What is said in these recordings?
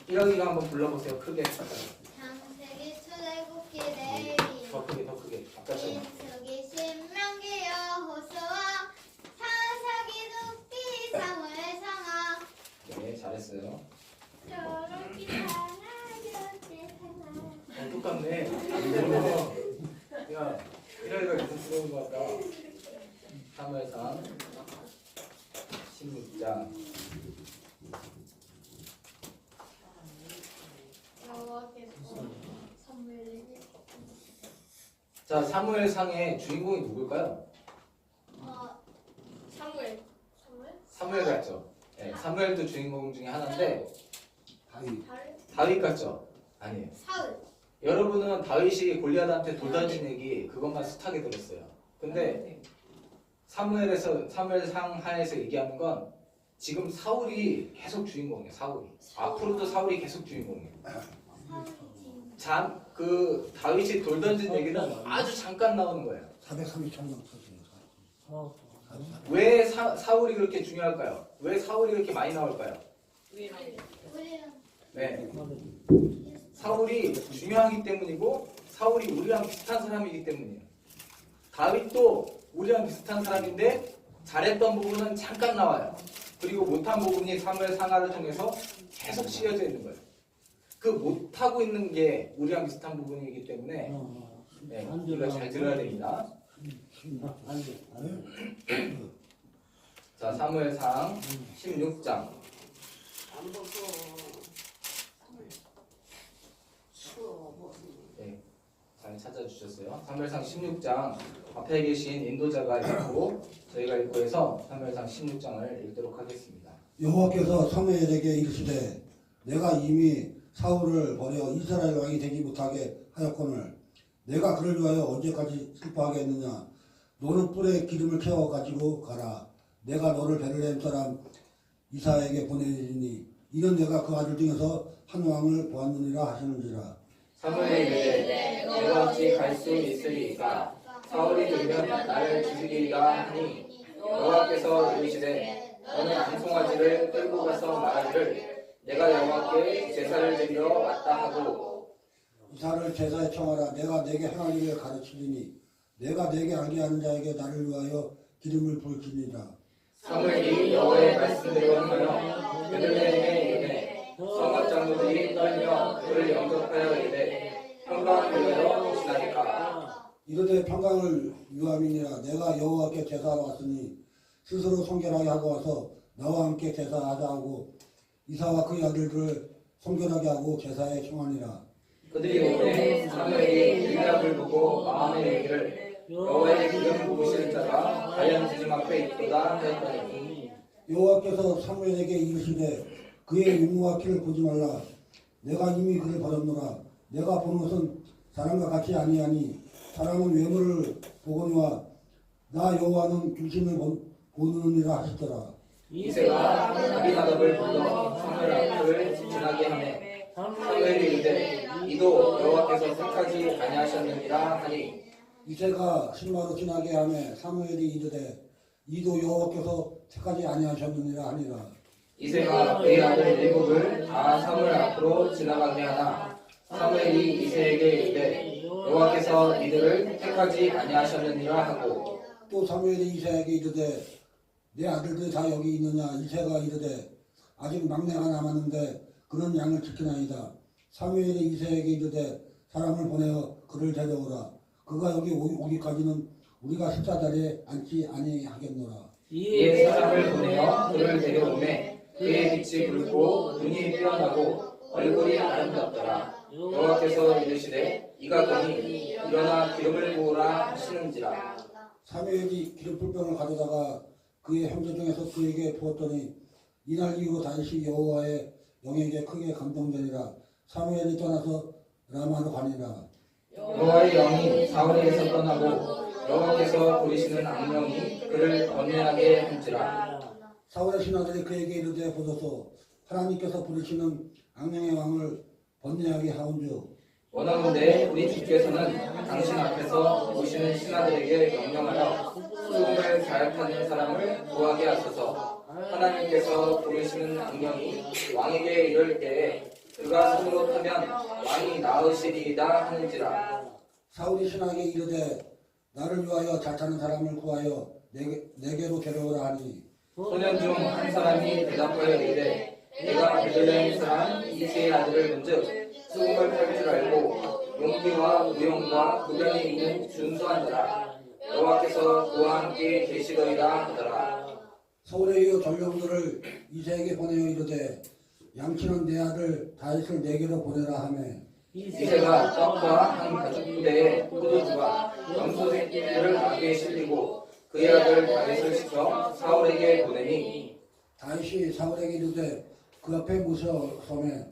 1학기가 한번 불러보세요. 크게. 창세기 출애굽기 레위기 더 크게 더 크게. 아까처럼. 민수기 신명기 여호수아 사사기 룻기 사무엘 상하 네, 잘했어요. 저렇게 하나였지 똑같네. 야, 1학기가 계속 들어온 것 같다. 사무엘상 16장. 자, 사무엘상의 주인공이 누굴까요? 사무엘 같죠? 네, 사무엘도 주인공 중에 하나인데 다윗 같죠? 아니에요. 사울 여러분은 다윗이 골리앗한테 돌 던진 얘기 그것만 숱하게 들었어요. 근데 사무엘상 하에서 얘기하는 건 지금 사울이 계속 주인공이에요. 사울이. 앞으로도 사울이 계속 주인공이에요. 그 다윗이 돌 던진 얘기는 아주 잠깐 나오는 거예요. 430년 왜 사울이 그렇게 중요할까요? 왜 사울이 그렇게 많이 나올까요? 네. 사울이 중요하기 때문이고 사울이 우리랑 비슷한 사람이기 때문이에요. 다윗도 우리랑 비슷한 사람인데 잘했던 부분은 잠깐 나와요. 그리고 못한 부분이 사무엘 상하를 통해서 계속 씌워져 있는 거예요. 그 못하고 있는 게 우리랑 비슷한 부분이기 때문에 네, 우리가 잘 들어야 됩니다. 자, 사무엘상 16장. 네, 잘 찾아주셨어요. 사무엘상 16장 앞에 계신 인도자가 읽고 저희가 읽고 해서 사무엘상 16장을 읽도록 하겠습니다. 여호와께서 사무엘에게 이르시되 내가 이미 사울을 버려 이스라엘 왕이 되지 못하게 하였거늘 내가 그를 위하여 언제까지 슬퍼하겠느냐. 너는 뿔에 기름을 채워 가지고 가라. 내가 너를 베들레헴 사람 이사에게 보내리니 이는 내가 그 아들 중에서 한 왕을 보았느니라 하시는지라. 사무엘이 이르되 내가 어찌 갈 수 있으리이까 사울이 들으면 나를 죽이리라 하니 여호와께서 이르시되 너는 암송아지를 끌고 가서 말하기를 내가 여호와께 제사를 드리러 왔다 하고 이사를 제사에 청하라. 내가 내게 행할 일을 가르치리니 내가 내게 알게 하는 자에게 나를 위하여 기름을 부을지니라. 사무엘이 여호와의 말씀대로 행하여 베들레헴에 이르되 성읍 장로들이 떨며 그를 영접하여 이르되 평강을 위하여 지나니까 이르되 평강을 유함이니라. 내가 여호와께 제사하러 왔으니 스스로 성결하게 하고 와서 나와 함께 제사하자 하고 이사와 그의 아들들을 성결하게 하고 제사에 청하니라. 그들이 오되 사무엘이 엘리압을 보고 마음에 이르기를 여호와의 기름 부으시는 자가 과연 지금 앞에 있도다 하였더니 여호와께서 사무엘에게 이르시되 그의 용모와 키를 보지 말라. 내가 이미 그를 버렸노라. 내가 본 것은 사람과 같이 아니하니 사람은 외모를 보거니와 나 여호와는 중심을 보느니라 하시더라. 이새가 아비나답을 불러 사무엘 앞을 지나게 하매 사무엘이 이르되 이도 여호와께서 택하지 아니하셨느니라 하니 이새가 신마로 지나게 하매 사무엘이 이르되 이도 여호와께서 택하지 아니하셨느니라 하니라. 이새가 그의 아들 일곱을 다 사무엘 앞으로 지나가게 하나 사무엘이 이새에게 이르되 여호와께서 이들을 택하지 아니하셨느니라 하고 또 사무엘이 이새에게 이르되 내 아들들이 다 여기 있느냐. 이새가 이르되 아직 막내가 남았는데 그는 양을 지키나이다. 사무엘이 이새에게 이르되 사람을 보내어 그를 데려오라. 그가 여기 오기까지는 우리가 십자자리에 앉지 아니하겠노라. 이에 사람을 보내어 그를 데려오매 그의 빛이 붉고 눈이 피어나고 얼굴이 아름답더라. 여호와께서 이르시되 이가 거니 일어나 기름을 부으라 하시는지라. 사무엘이 기름 풀병을 가져다가 그의 형제 중에서 그에게 부었더니 이날 이후로 다윗이 여호와의 영에게 크게 감동되니라. 사무엘이 떠나서 라마로 가니라. 여호와의 영이 사울에게서 떠나고 여호와께서 부리시는 악령이 그를 번뇌하게 한지라. 사울의 신하들이 그에게 이르되 보소서 하나님께서 부리시는 악령의 왕을 번뇌하게 하온즉 원하건대 우리 주께서는 당신 앞에서 오시는 신하들에게 명령하여 수금을 가약하는 사람을 구하게 하소서. 하나님께서 부르시는 악령이 왕에게 이를 때에 그가 손으로 타면 왕이 나으시리이다 하는지라. 사울이 신하에게 이르되 나를 위하여 잘 타는 사람을 구하여 내게로 데려오라 하니 소년 중 한 사람이 대답하여 이르되 내가 베들레헴 사람 이새의 아들을 본즉 수금을 팔 줄 알고 용기와 무용과 구변에 있는 준수한 자라. 여호와께서 그와 함께 계시더이다 하더라. 서울에 이어 전령들을 이새에게 보내어 이르되 양치는 내 아들 다윗을 내게로 보내라 하매 이새가 떡과 한 가죽 부대에 포도주와 염소 새끼들을 마귀에 실리고 그의 아들 다윗을 시켜 사울에게 보내니 다윗이 사울에게 이르되 그 앞에 모셔서매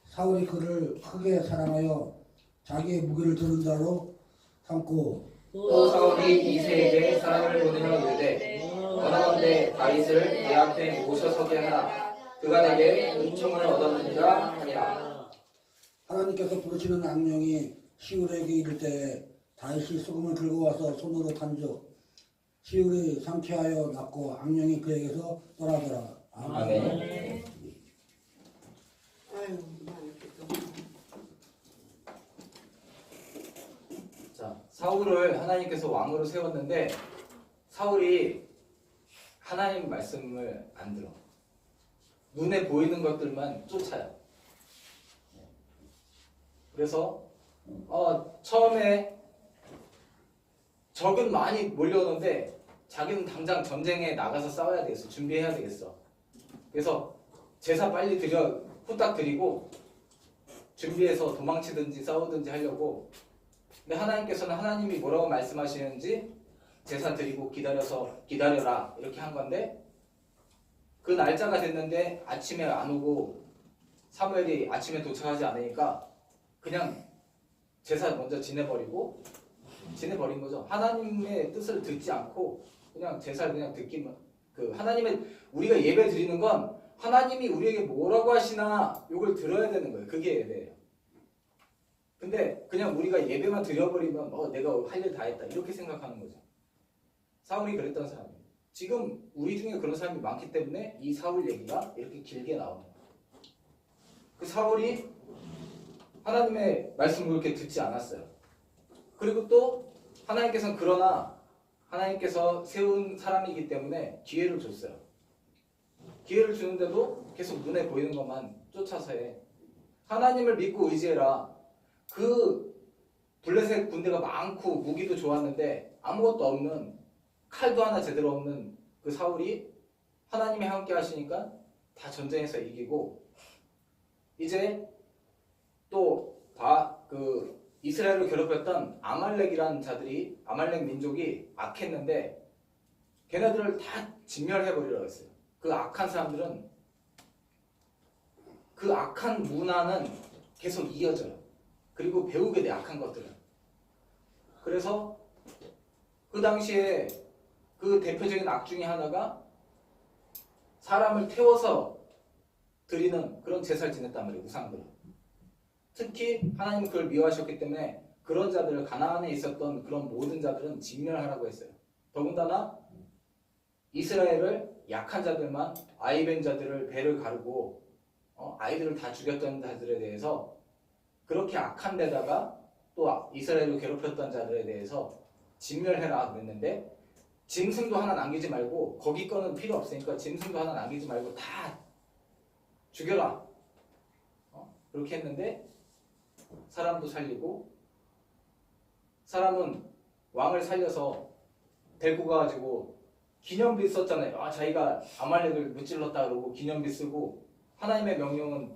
사울이 그를 크게 사랑하여 자기의 무기를 드는 자로 삼고 또 사울이 이새에게 사람을 보내어 이르되 원하건대 다윗을 내 앞에 모셔서게 하라. 그가 내게 은총을 얻었느니라 하니라. 하나님께서 부르시는 악령이 시울에게 이를 때에 다윗이 수금을 들고 와서 손으로 탄즉 시울이 상쾌하여 낫고 악령이 그에게서 떠나더라. 아멘. 자, 사울을 하나님께서 왕으로 세웠는데 사울이 하나님 말씀을 안 들어. 눈에 보이는 것들만 쫓아요. 그래서 처음에 적은 많이 몰려오는데 자기는 당장 전쟁에 나가서 싸워야 되겠어. 준비해야 되겠어. 그래서 제사 빨리 후딱 드리고 준비해서 도망치든지 싸우든지 하려고. 근데 하나님께서는 하나님이 뭐라고 말씀하시는지 제사 드리고 기다려라 이렇게 한 건데 그 날짜가 됐는데 아침에 안 오고 사무엘이 아침에 도착하지 않으니까 그냥 제사 먼저 지내버린 거죠. 하나님의 뜻을 듣지 않고 그냥 제사를 그냥 듣기만. 하나님의 우리가 예배 드리는 건 하나님이 우리에게 뭐라고 하시나 이걸 들어야 되는 거예요. 그게 예배예요. 근데 그냥 우리가 예배만 드려버리면 내가 할 일 다 했다 이렇게 생각하는 거죠. 사울이 그랬던 사람이에요. 지금 우리 중에 그런 사람이 많기 때문에 이 사울 얘기가 이렇게 길게 나오는 거예요. 그 사울이 하나님의 말씀을 그렇게 듣지 않았어요. 그리고 또 하나님께서는 그러나 하나님께서 세운 사람이기 때문에 기회를 줬어요. 기회를 주는데도 계속 눈에 보이는 것만 쫓아서 해. 하나님을 믿고 의지해라. 그 블레셋 군대가 많고 무기도 좋았는데 아무것도 없는, 칼도 하나 제대로 없는 그 사울이 하나님이 함께 하시니까 다 전쟁에서 이기고, 이제 또 이스라엘을 괴롭혔던 아말렉이라는 자들이, 아말렉 민족이 악했는데 걔네들을 다 진멸해버리라고 했어요. 그 악한 사람들은, 그 악한 문화는 계속 이어져요. 그리고 배우게 돼, 악한 것들은. 그래서 그 당시에 그 대표적인 악 중에 하나가 사람을 태워서 드리는 그런 제사를 지냈단 말이에요, 우상들은. 특히 하나님은 그걸 미워하셨기 때문에 그런 자들을, 가나안에 있었던 그런 모든 자들은 진멸하라고 했어요. 더군다나 이스라엘을 약한 자들만, 아이벤 자들을 배를 가르고 아이들을 다 죽였던 자들에 대해서, 그렇게 악한 데다가 또 이스라엘을 괴롭혔던 자들에 대해서 진멸해라 그랬는데, 짐승도 하나 남기지 말고, 거기 거는 필요 없으니까 짐승도 하나 남기지 말고 다 죽여라, 그렇게 했는데 사람도 살리고, 사람은 왕을 살려서 데리고 가가지고 기념비 썼잖아요. 자기가 아말렉을 무찔렀다 그러고 기념비 쓰고, 하나님의 명령은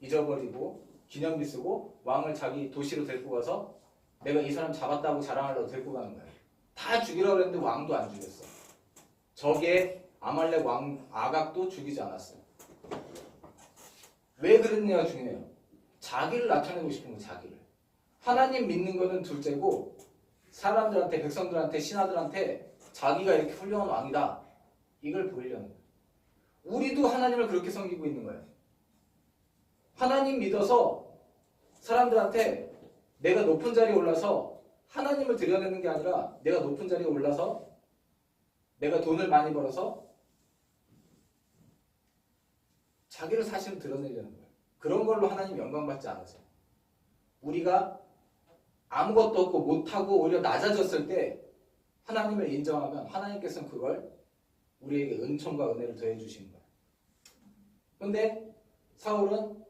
잊어버리고 기념비 쓰고 왕을 자기 도시로 데리고 가서 내가 이 사람 잡았다고 자랑하려고 데리고 가는 거예요. 다 죽이라고 그랬는데 왕도 안 죽였어. 적의 아말렉 왕 아각도 죽이지 않았어요. 왜 그랬느냐가 중요해요. 자기를 나타내고 싶은 거예요, 자기를. 하나님 믿는 거는 둘째고, 사람들한테, 백성들한테, 신하들한테 자기가 이렇게 훌륭한 왕이다, 이걸 보이려는 거예요. 우리도 하나님을 그렇게 섬기고 있는 거예요. 하나님 믿어서 사람들한테 내가 높은 자리에 올라서 하나님을 드러내는 게 아니라, 내가 높은 자리에 올라서 내가 돈을 많이 벌어서 자기를 사실은 드러내려는 거예요. 그런 걸로 하나님 영광 받지 않으세요. 우리가 아무것도 없고 못하고 오히려 낮아졌을 때 하나님을 인정하면 하나님께서는 그걸 우리에게 은총과 은혜를 더해 주시는 거예요. 근데 사울은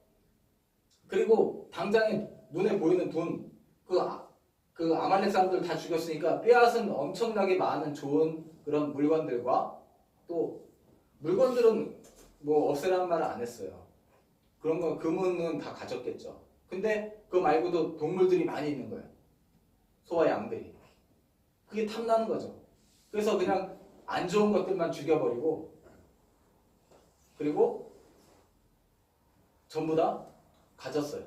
그리고 당장에 눈에 보이는 돈, 그 아말렉 사람들 다 죽였으니까 빼앗은 엄청나게 많은 좋은 그런 물건들과 또 물건들은 뭐 없애라는 말을 안 했어요. 그런 거 금은은 다 가졌겠죠. 근데 그거 말고도 동물들이 많이 있는 거예요. 소와 양들이. 그게 탐나는 거죠. 그래서 그냥 안 좋은 것들만 죽여버리고 그리고 전부 다 가졌어요.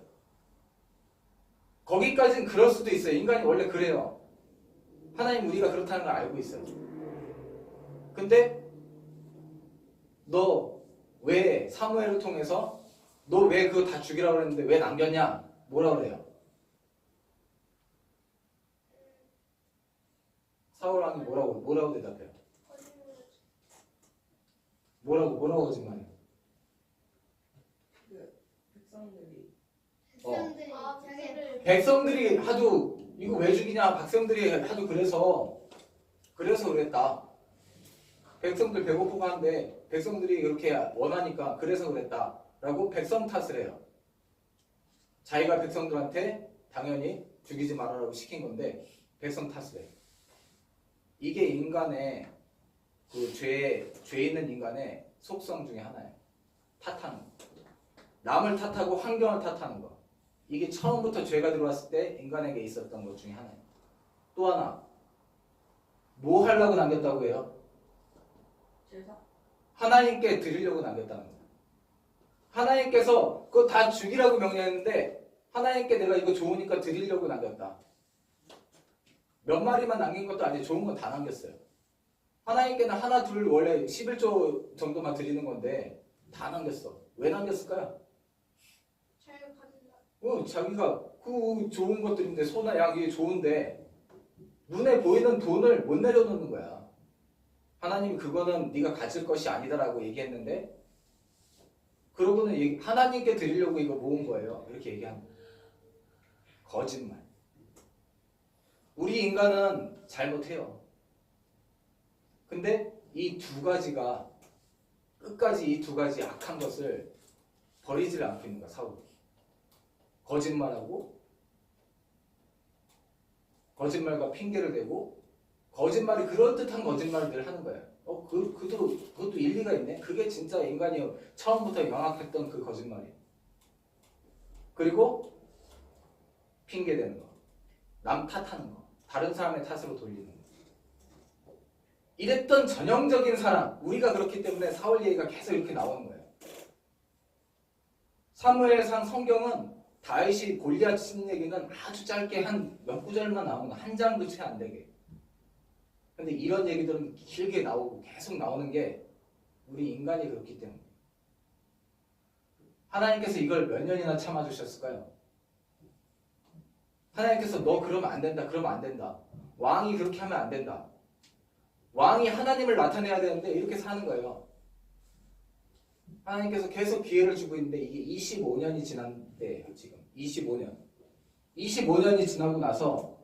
거기까지는 그럴 수도 있어요. 인간이 원래 그래요. 하나님 우리가 그렇다는 걸 알고 있어요. 근데 너 왜 사무엘을 통해서 너 왜 그거 다 죽이라고 그랬는데 왜 남겼냐? 뭐라 그래요? 사울 왕이 뭐라고 대답해요? 뭐라고 거짓말해요? 백성들이 자기를 백성들이 하도 이거 왜 죽이냐? 백성들이 하도 그래서 그랬다. 백성들 배고프고 한데 백성들이 그렇게 원하니까 그래서 그랬다라고 백성 탓을 해요. 자기가 백성들한테 당연히 죽이지 말아라고 시킨 건데 백성 탓을 해요. 이게 인간의 그 죄 있는 인간의 속성 중에 하나예요. 탓하는 거. 남을 탓하고 환경을 탓하는 거. 이게 처음부터 죄가 들어왔을 때 인간에게 있었던 것 중에 하나예요. 또 하나, 뭐 하려고 남겼다고 해요? 제사? 하나님께 드리려고 남겼다는 거예요. 하나님께서 그거 다 죽이라고 명령했는데 하나님께 내가 이거 좋으니까 드리려고 남겼다. 몇 마리만 남긴 것도 아니고 좋은 건 다 남겼어요. 하나님께는 하나 둘 원래 11조 정도만 드리는 건데 다 남겼어. 왜 남겼을까요? 자기가 가진다. 자기가 그 좋은 것들인데 소나 양 이게 좋은데 눈에 보이는 돈을 못 내려놓는 거야. 하나님이 그거는 네가 가질 것이 아니다라고 얘기했는데 그러고는 하나님께 드리려고 이거 모은 거예요. 이렇게 얘기하는 거예요. 거짓말. 우리 인간은 잘못해요. 근데 이 두 가지가 끝까지 이 두 가지 악한 것을 버리질 않고 있는 거야. 사울이. 거짓말하고 거짓말과 핑계를 대고 거짓말이 그럴듯한 거짓말을 늘 하는 거예요. 그것도 일리가 있네. 그게 진짜 인간이 처음부터 영악했던 그 거짓말이에요. 그리고 핑계 대는 거. 남 탓하는 거. 다른 사람의 탓으로 돌리는 거. 이랬던 전형적인 사람. 우리가 그렇기 때문에 사울 얘기가 계속 이렇게 나오는 거예요. 사무엘상 성경은 다윗이 골리앗 친 얘기는 아주 짧게 한 몇 구절만 나오는 거. 한 장도 채 안 되게. 근데 이런 얘기들은 길게 나오고 계속 나오는 게 우리 인간이 그렇기 때문에. 하나님께서 이걸 몇 년이나 참아주셨을까요? 하나님께서 너 그러면 안 된다. 그러면 안 된다. 왕이 그렇게 하면 안 된다. 왕이 하나님을 나타내야 되는데 이렇게 사는 거예요. 하나님께서 계속 기회를 주고 있는데 이게 25년이 지난 때예요. 지금 25년이 지나고 나서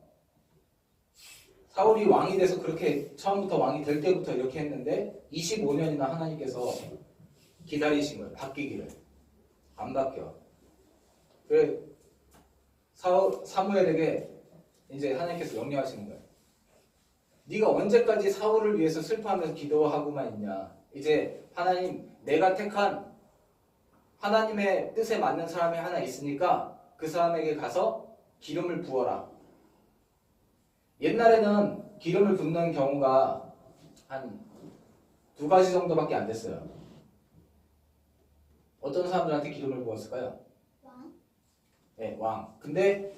사울이 왕이 돼서 그렇게 처음부터 왕이 될 때부터 이렇게 했는데 25년이나 하나님께서 기다리신 거예요. 바뀌기를. 안 바뀌어. 그래 사무엘에게 이제 하나님께서 명령하시는 거예요. 네가 언제까지 사울을 위해서 슬퍼하면서 기도하고만 있냐. 이제 하나님 내가 택한 하나님의 뜻에 맞는 사람이 하나 있으니까 그 사람에게 가서 기름을 부어라. 옛날에는 기름을 붓는 경우가 한 2가지 정도밖에 안 됐어요. 어떤 사람들한테 기름을 부었을까요? 왕? 네, 왕. 근데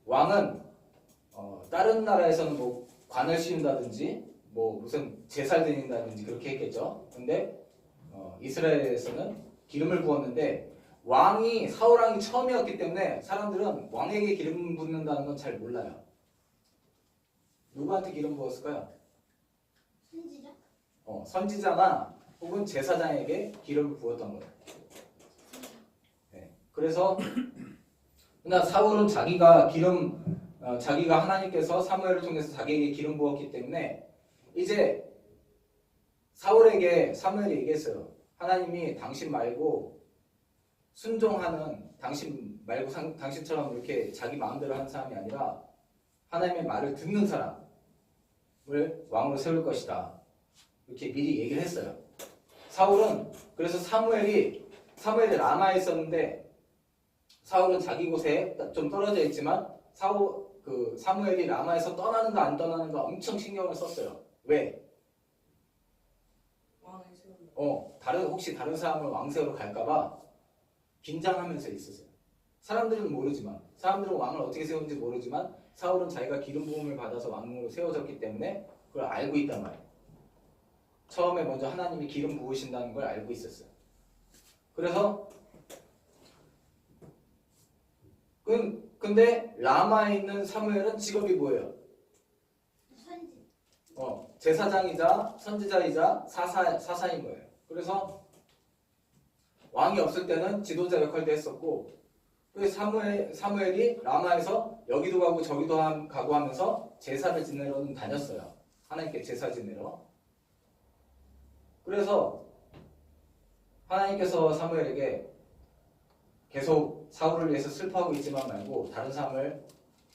왕은 다른 나라에서는 뭐 관을 씌운다든지 뭐 무슨 제사를 드린다든지 그렇게 했겠죠. 근데 이스라엘에서는 기름을 부었는데 왕이 사울 왕이 처음이었기 때문에 사람들은 왕에게 기름 붓는다는 건 잘 몰라요. 누구한테 기름 부었을까요? 선지자? 선지자나 혹은 제사장에게 기름을 부었던 거예요. 네. 그래서 그러나 사울은 자기가 하나님께서 사무엘을 통해서 자기에게 기름 부었기 때문에 이제 사무엘이 얘기했어요. 하나님이 당신 말고 순종하는 당신 말고 당신처럼 이렇게 자기 마음대로 하는 사람이 아니라 하나님의 말을 듣는 사람을 왕으로 세울 것이다. 이렇게 미리 얘기를 했어요. 사울은 그래서 사무엘이 라마에 있었는데 사울은 자기 곳에 좀 떨어져 있지만 사무엘이 라마에서 떠나는가 안 떠나는가 엄청 신경을 썼어요. 왜? 왕을 세운다. 혹시 다른 사람을 왕세우러 갈까봐 긴장하면서 있었어요. 사람들은 왕을 어떻게 세우는지 모르지만 사울은 자기가 기름 부음을 받아서 왕으로 세워졌기 때문에 그걸 알고 있단 말이에요. 처음에 먼저 하나님이 기름 부으신다는 걸 알고 있었어요. 그래서 근데 라마에 있는 사무엘은 직업이 뭐예요? 선지. 제사장이자 선지자이자 사사인 거예요. 그래서 왕이 없을 때는 지도자 역할도 했었고, 사무엘이 라마에서 여기도 가고 저기도 가고 하면서 제사를 지내러는 다녔어요. 하나님께 제사 지내러. 그래서 하나님께서 사무엘에게 계속 사울을 위해서 슬퍼하고 있지만 말고 다른 사람을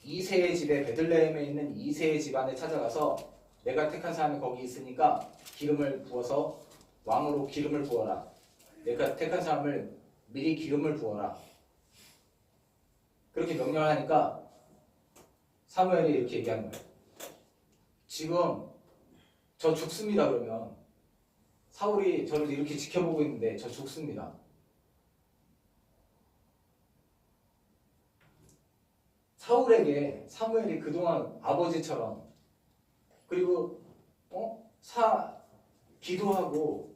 이새의 집에 베들레헴에 있는 이새의 집안에 찾아가서 내가 택한 사람이 거기 있으니까 기름을 부어서 왕으로 기름을 부어라. 내가 택한 사람을 미리 기름을 부어라. 그렇게 명령을 하니까 사무엘이 이렇게 얘기하는 거예요. 지금 저 죽습니다. 그러면 사울이 저를 이렇게 지켜보고 있는데 저 죽습니다. 사울에게 사무엘이 그동안 아버지처럼 그리고 기도하고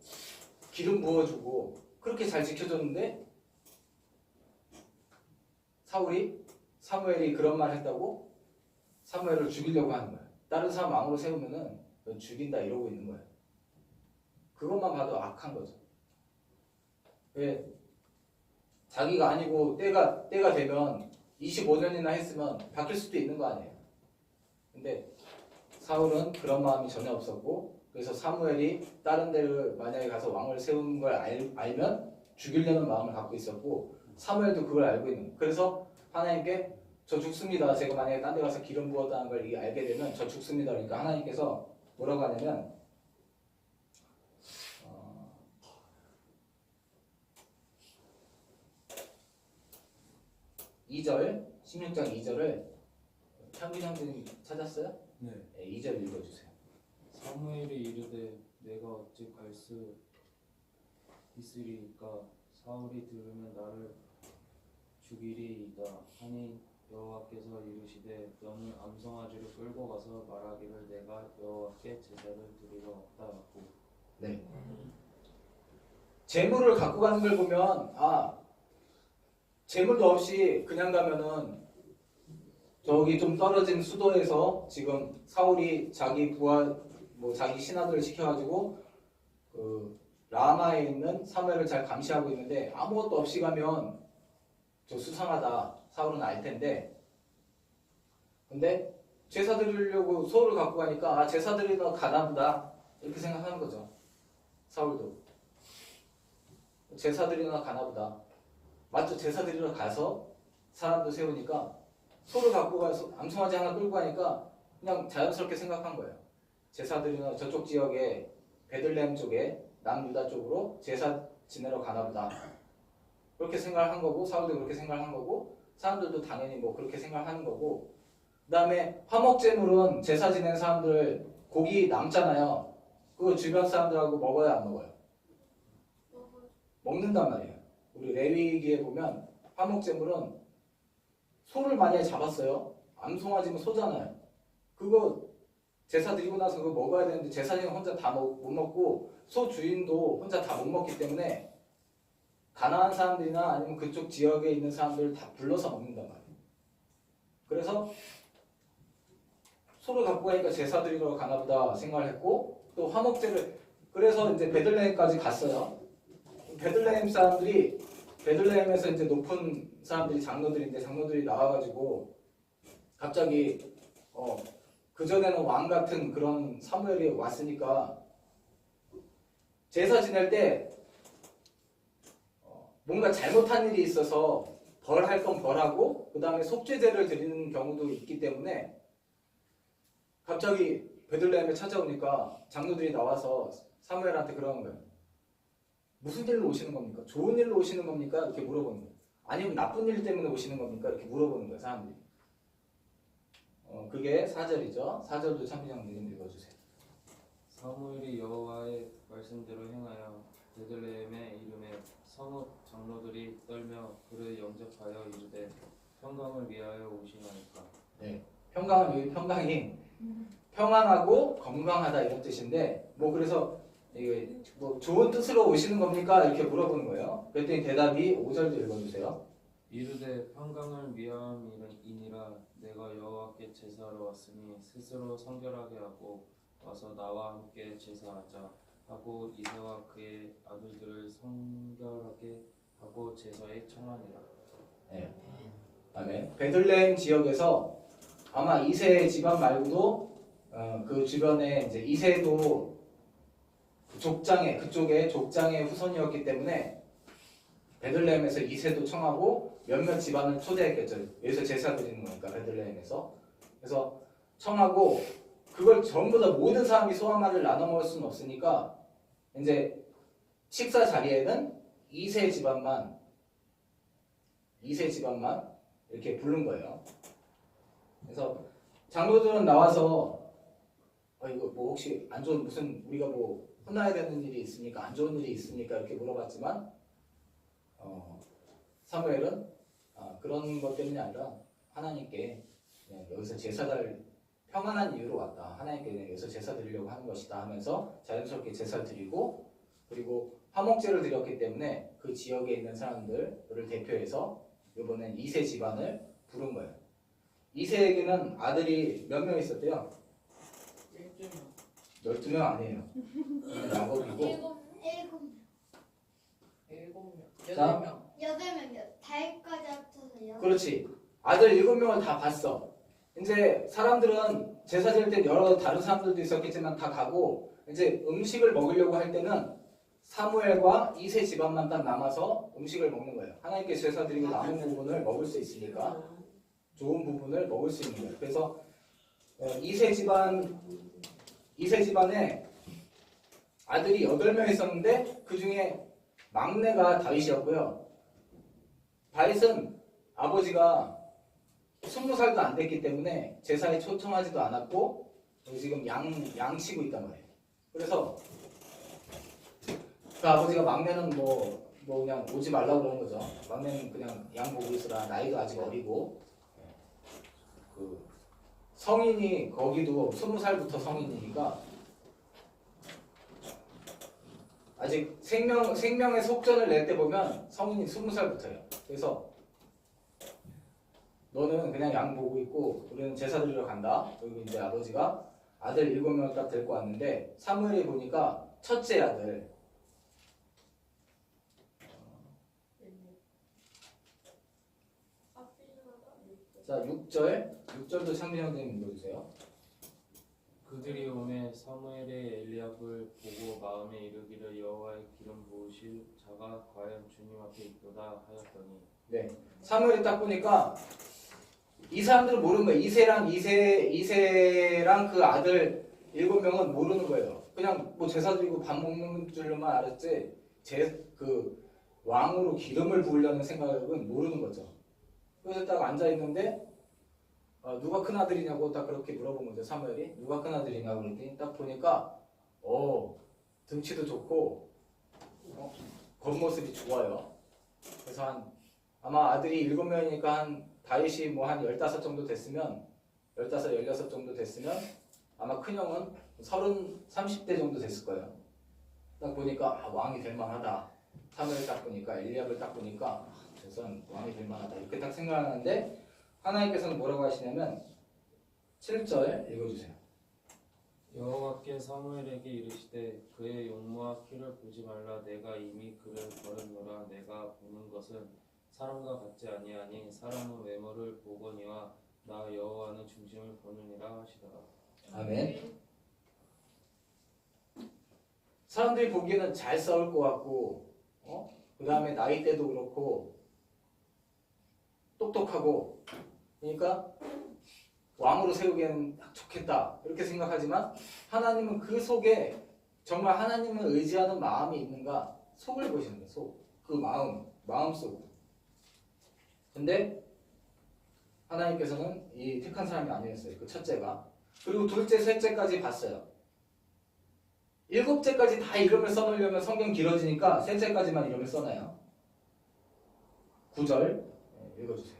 기름 부어주고 그렇게 잘 지켜줬는데 사무엘이 그런 말 했다고 사무엘을 죽이려고 하는 거예요. 다른 사람 왕으로 세우면은 넌 죽인다 이러고 있는 거예요. 그것만 봐도 악한 거죠. 왜? 자기가 아니고 때가 되면 25년이나 했으면 바뀔 수도 있는 거 아니에요. 근데 사울은 그런 마음이 전혀 없었고 그래서 사무엘이 다른 데를 만약에 가서 왕을 세우는 걸 알면 죽이려는 마음을 갖고 있었고 사무엘도 그걸 알고 있는 거예요. 그래서 하나님께 저 죽습니다. 제가 만약에 딴 데 가서 기름 부었다는 걸 알게 되면 저 죽습니다. 그러니까 하나님께서 뭐라고 하냐면 2절 16장 2절을 창균 형제님 찾았어요? 네. 2절 읽어주세요. 사무엘이 이르되 내가 어찌 갈 수 있으리까 사울이 들으면 나를 죽이리이다 하니 여호와께서 이르시되 너는 암송아지를 끌고 가서 말하기를 내가 여호와께 제사를 드리러 왔다 하고. 네. 재물을 갖고 가는 걸 보면 재물도 없이 그냥 가면은 저기 좀 떨어진 수도에서 지금 사울이 자기 자기 신하들을 시켜가지고 그 라마에 있는 사무엘을 잘 감시하고 있는데 아무것도 없이 가면 저 수상하다 사울은 알 텐데 근데 제사 드리려고 소를 갖고 가니까 제사 드리러 가나 보다 이렇게 생각하는 거죠. 사울도 제사 드리러 가나 보다. 맞죠? 제사 드리러 가서 사람도 세우니까 소를 갖고 가서 암송아지 하나 끌고 가니까 그냥 자연스럽게 생각한 거예요. 제사 드리러 저쪽 지역에 베들레헴 쪽에 남유다 쪽으로 제사 지내러 가나 보다. 그렇게 생각한 거고 사울도 그렇게 생각한 거고 사람들도 당연히 뭐 그렇게 생각하는 거고 그 다음에 화목제물은 제사 지낸 사람들 고기 남잖아요. 그거 주변 사람들하고 먹어야 안 먹어요? 먹는단 말이에요. 우리 레위기에 보면 화목제물은 소를 만약에 잡았어요. 암송아지면 소잖아요. 그거 제사 드리고 나서 그거 먹어야 되는데 제사장은 혼자 다 못 먹고 소 주인도 혼자 다 못 먹기 때문에 가난한 사람들이나 아니면 그쪽 지역에 있는 사람들을 다 불러서 먹는단 말이에요. 그래서 소를 갖고 가니까 제사 드리러 가나 보다 생각을 했고 또 화목제를 그래서 이제 베들레헴까지 갔어요. 베들레헴 사람들이 베들레헴에서 이제 높은 사람들이 장로들인데 장로들이 나와가지고 갑자기 그전에는 왕 같은 그런 사무엘이 왔으니까 제사 지낼 때 뭔가 잘못한 일이 있어서 벌할 건 벌하고 그 다음에 속죄제를 드리는 경우도 있기 때문에 갑자기 베들레헴에 찾아오니까 장로들이 나와서 사무엘한테 그러는 거예요. 무슨 일로 오시는 겁니까? 좋은 일로 오시는 겁니까? 이렇게 물어보는 거예요. 아니면 나쁜 일 때문에 오시는 겁니까? 이렇게 물어보는 거예요, 사람들이. 그게 4절이죠. 4절도 참비장님 읽어주세요. 사무엘이 여호와의 말씀대로 행하여 베들레헴의 이름에 성읍 장로들이 떨며 그를 영접하여 이르되 평강을 위하여 오시나이까. 네. 평강은 여기 평강이 평안하고 건강하다 이런 뜻인데 뭐 그래서 이게 뭐 좋은 뜻으로 오시는 겁니까? 이렇게 물어보는 거예요. 그랬더니 대답이 5절도 읽어주세요. 이르되 평강을 위함이니라. 내가 여호와께 제사하러 왔으니 스스로 성결하게 하고 와서 나와 함께 제사하자 하고 이새와 그의 아들들을 성결하게 하고 제사에 청하니라. 네. 그다음에 베들레헴 지역에서 아마 이세 집안 말고도 그 주변에 이제 이세도 그쪽에 족장의 후손이었기 때문에 베들레헴에서 이세도 청하고 몇몇 집안을 초대했겠죠. 여기서 제사 드리는 거니까 베들레헴에서. 그래서 청하고 그걸 전부 다 모든 사람이 소화말을 나눠 먹을 수는 없으니까 이제 식사 자리에는 이세 집안만 이렇게 부른 거예요. 그래서 장로들은 나와서 이거 뭐 혹시 안 좋은 무슨 우리가 뭐 혼나야 되는 일이 있습니까? 안 좋은 일이 있습니까? 이렇게 물어봤지만 사무엘은 그런 것 때문이 아니라 하나님께 그냥 여기서 제사를 평안한 이유로 왔다. 하나님께 그냥 여기서 제사 드리려고 하는 것이다 하면서 자연스럽게 제사를 드리고 그리고 화목제를 드렸기 때문에 그 지역에 있는 사람들을 대표해서 이번엔 이세 집안을 부른 거예요. 이세에게는 아들이 몇 명 있었대요? 12명 아니에요. 야곱이고 자, 8명이요. 달까지 합쳐서요. 그렇지. 아들 7명을 다 봤어. 이제 사람들은 제사 드릴 때 여러 다른 사람들도 있었겠지만 다 가고 이제 음식을 먹으려고 할 때는 사무엘과 이세 집안만 딱 남아서 음식을 먹는 거예요. 하나님께 제사 드리고 남은 부분을 먹을 수 있으니까 좋은 부분을 먹을 수 있는 거예요. 그래서 이세 집안에 아들이 8명 있었는데 그 중에 막내가 다윗이었고요. 다윗은 아버지가 20살도 안 됐기 때문에 제사에 초청하지도 않았고 지금 양 치고 있단 말이에요. 그래서 그 아버지가 막내는 뭐 그냥 오지 말라고 그러는 거죠. 막내는 그냥 양 보고 있으라. 나이도 아직 어리고 그 성인이 거기도 20살부터 성인이니까 아직 생명의 속전을 낼 때 보면 성인이 20살부터예요. 그래서 너는 그냥 양 보고 있고 우리는 제사 드리러 간다. 그리고 이제 아버지가 아들 7명을 딱 데리고 왔는데 사무엘이 보니까 첫째 아들 자 6절도 창빈 형님 읽어주세요. 그들이 오매 사무엘의 엘리압을 보고 마음에 이르기를 여호와의 기름 부으실 자가 과연 주님 앞에 있도다 하였더니 네, 사무엘이 딱 보니까 이 사람들은 모르는 거예요. 이세랑 그 아들 7명은 모르는 거예요. 그냥 뭐 제사 드리고 밥 먹는 줄만 알았지 그 왕으로 기름을 부으려는 생각은 모르는 거죠. 그래서 딱 앉아 있는데 누가 큰 아들이냐고 딱 그렇게 물어본 거죠. 사무엘이 누가 큰 아들이냐고 그랬더니 딱 보니까 등치도 좋고 겉모습이 좋아요. 그래서 아마 아들이 7명이니까 한 다윗이 뭐 한 15 정도 됐으면 15, 16 정도 됐으면 아마 큰형은 30대 정도 됐을 거예요. 딱 보니까 왕이 될 만하다. 사무엘 딱 보니까 엘리압을 딱 보니까 저 사람 왕이 될 만하다. 이렇게 딱 생각하는데 하나님께서는 뭐라고 하시냐면 7절 읽어주세요. 여호와께 사무엘에게 이르시되 그의 용모와 키를 보지 말라. 내가 이미 그를 버렸노라. 내가 보는 것은 사람과 같지 아니하니 사람은 외모를 보거니와 나 여호와는 중심을 보느니라 하시더라. 아멘. 사람들이 보기에는 잘 싸울 것 같고, 그 다음에 나이대도 그렇고, 똑똑하고, 그러니까 왕으로 세우기에는 딱 좋겠다 이렇게 생각하지만 하나님은 그 속에 정말 하나님을 의지하는 마음이 있는가 속을 보시는 거예요. 속. 그 마음속으로. 근데 하나님께서는 이 택한 사람이 아니었어요. 그 첫째가. 그리고 둘째, 셋째까지 봤어요. 일곱째까지 다 이름을 써놓으려면 성경 길어지니까 셋째까지만 이름을 써놔요. 9절 읽어주세요.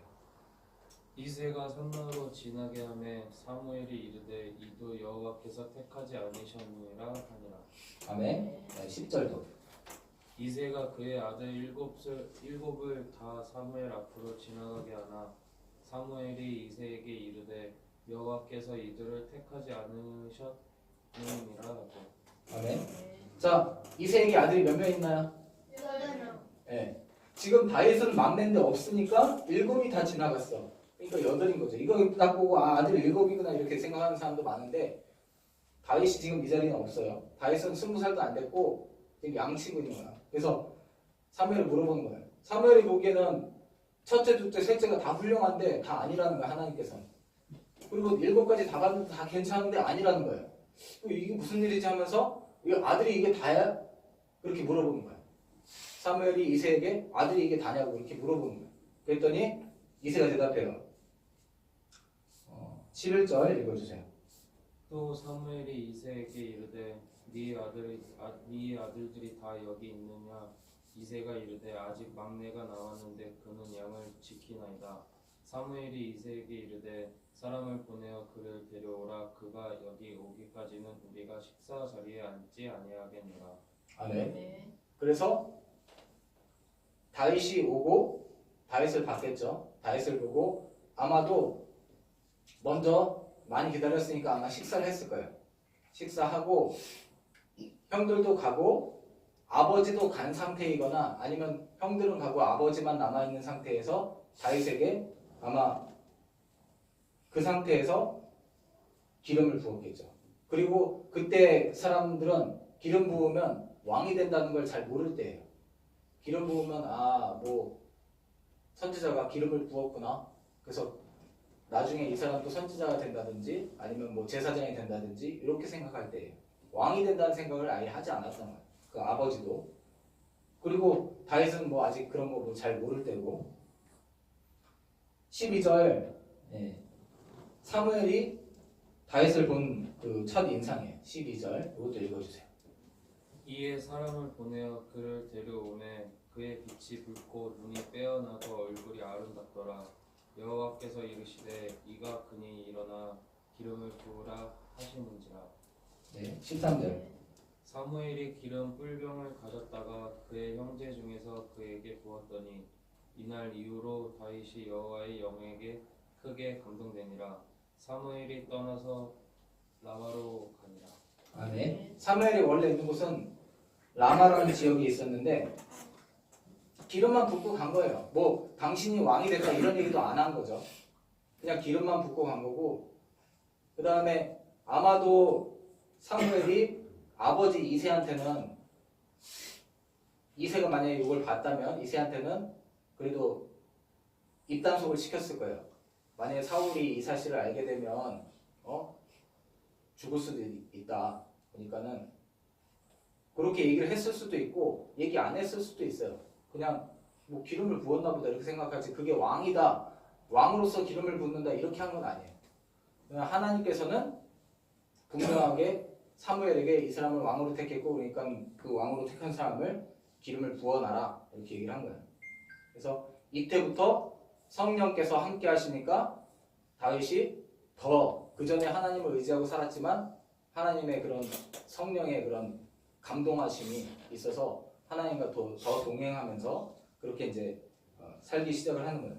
이새가 산나로 지나게 하매 사무엘이 이르되 이도 여호와께서 택하지 않으셨느니라 하니라. 아멘. 10절도. 이새가 그의 아들 일곱을 다 사무엘 앞으로 지나가게 하나 사무엘이 이새에게 이르되 여호와께서 이들을 택하지 않으셨느니라 하고. 아멘. 자, 이새에게 아들이 몇 명 있나요? 8명. 예. 지금 다윗은 막내인데 없으니까 7이 다 지나갔어. 그러니까 8인 거죠. 이거 딱 보고 아들 7이구나 이렇게 생각하는 사람도 많은데 다윗이 지금 이 자리는 없어요. 다윗은 20살도 안 됐고 지금 양치고 있는 거야. 그래서 사무엘을 물어보는 거예요. 사무엘이 보기에는 첫째, 둘째, 셋째가 다 훌륭한데 다 아니라는 거야, 하나님께서는. 그리고 7까지 다 갔는데 다 괜찮은데 아니라는 거예요. 이게 무슨 일이지 하면서 아들이 이게 다야? 그렇게 물어보는 거예요. 사무엘이 이새에게 아들이 이게 다냐고 이렇게 물어보는 거예요. 그랬더니 이새가 대답해요. 11절 읽어주세요. 또 사무엘이 이새에게 이르되 네 아들들이 다 여기 있느냐? 이새가 이르되 아직 막내가 나왔는데 그는 양을 지키나이다. 사무엘이 이새에게 이르되 사람을 보내어 그를 데려오라. 그가 여기 오기까지는 우리가 식사 자리에 앉지 아니하겠노라. 아멘. 그래서 다윗이 오고 다윗을 봤겠죠. 다윗을 보고 아마도 먼저 많이 기다렸으니까 아마 식사를 했을 거예요. 식사하고 형들도 가고 아버지도 간 상태이거나 아니면 형들은 가고 아버지만 남아있는 상태에서 다윗에게 아마 그 상태에서 기름을 부었겠죠. 그리고 그때 사람들은 기름 부으면 왕이 된다는 걸 잘 모를 때예요. 기름 부으면 뭐 선지자가 기름을 부었구나. 그래서 나중에 이 사람도 선지자가 된다든지 아니면 뭐 제사장이 된다든지 이렇게 생각할 때예요. 왕이 된다는 생각을 아예 하지 않았던 거예요. 그 아버지도. 그리고 다윗은 뭐 아직 그런 거 잘 모를 때고. 12절 사무엘이 다윗을 본 그 첫 인상이에요. 12절 이것도 읽어주세요. 이에 사람을 보내어 그를 데려오매 그의 빛이 붉고 눈이 빼어나고 얼굴이 아름답더라. 여호와께서 이르시되 이가 그니 일어나 기름을 부으라 하시는지라. 13절. 사무엘이 기름 뿔병을 가졌다가 그의 형제 중에서 그에게 부었더니 이날 이후로 다윗이 여호와의 영에게 크게 감동되니라. 사무엘이 떠나서 라마로 가니라. 아멘. 사무엘이 원래 있는 곳은 라마라는 지역이 있었는데 기름만 붓고 간 거예요. 뭐 당신이 왕이 됐다 이런 얘기도 안 한 거죠. 그냥 기름만 붓고 간 거고. 그 다음에 아마도 사무엘이 아버지 이새한테는 이새가 만약에 이걸 봤다면 이새한테는 그래도 입단속을 시켰을 거예요. 만약에 사울이 이 사실을 알게 되면 죽을 수도 있다. 그러니까는 그렇게 얘기를 했을 수도 있고 얘기 안 했을 수도 있어요. 그냥 뭐 기름을 부었나 보다 이렇게 생각하지 그게 왕이다. 왕으로서 기름을 붓는다 이렇게 한 건 아니에요. 하나님께서는 분명하게 사무엘에게 이 사람을 왕으로 택했고 그러니까 그 왕으로 택한 사람을 기름을 부어놔라 이렇게 얘기를 한 거예요. 그래서 이때부터 성령께서 함께 하시니까 다윗이 더 그전에 하나님을 의지하고 살았지만 하나님의 그런 성령의 그런 감동하심이 있어서 하나님과 더 동행하면서 그렇게 이제 살기 시작을 하는 거예요.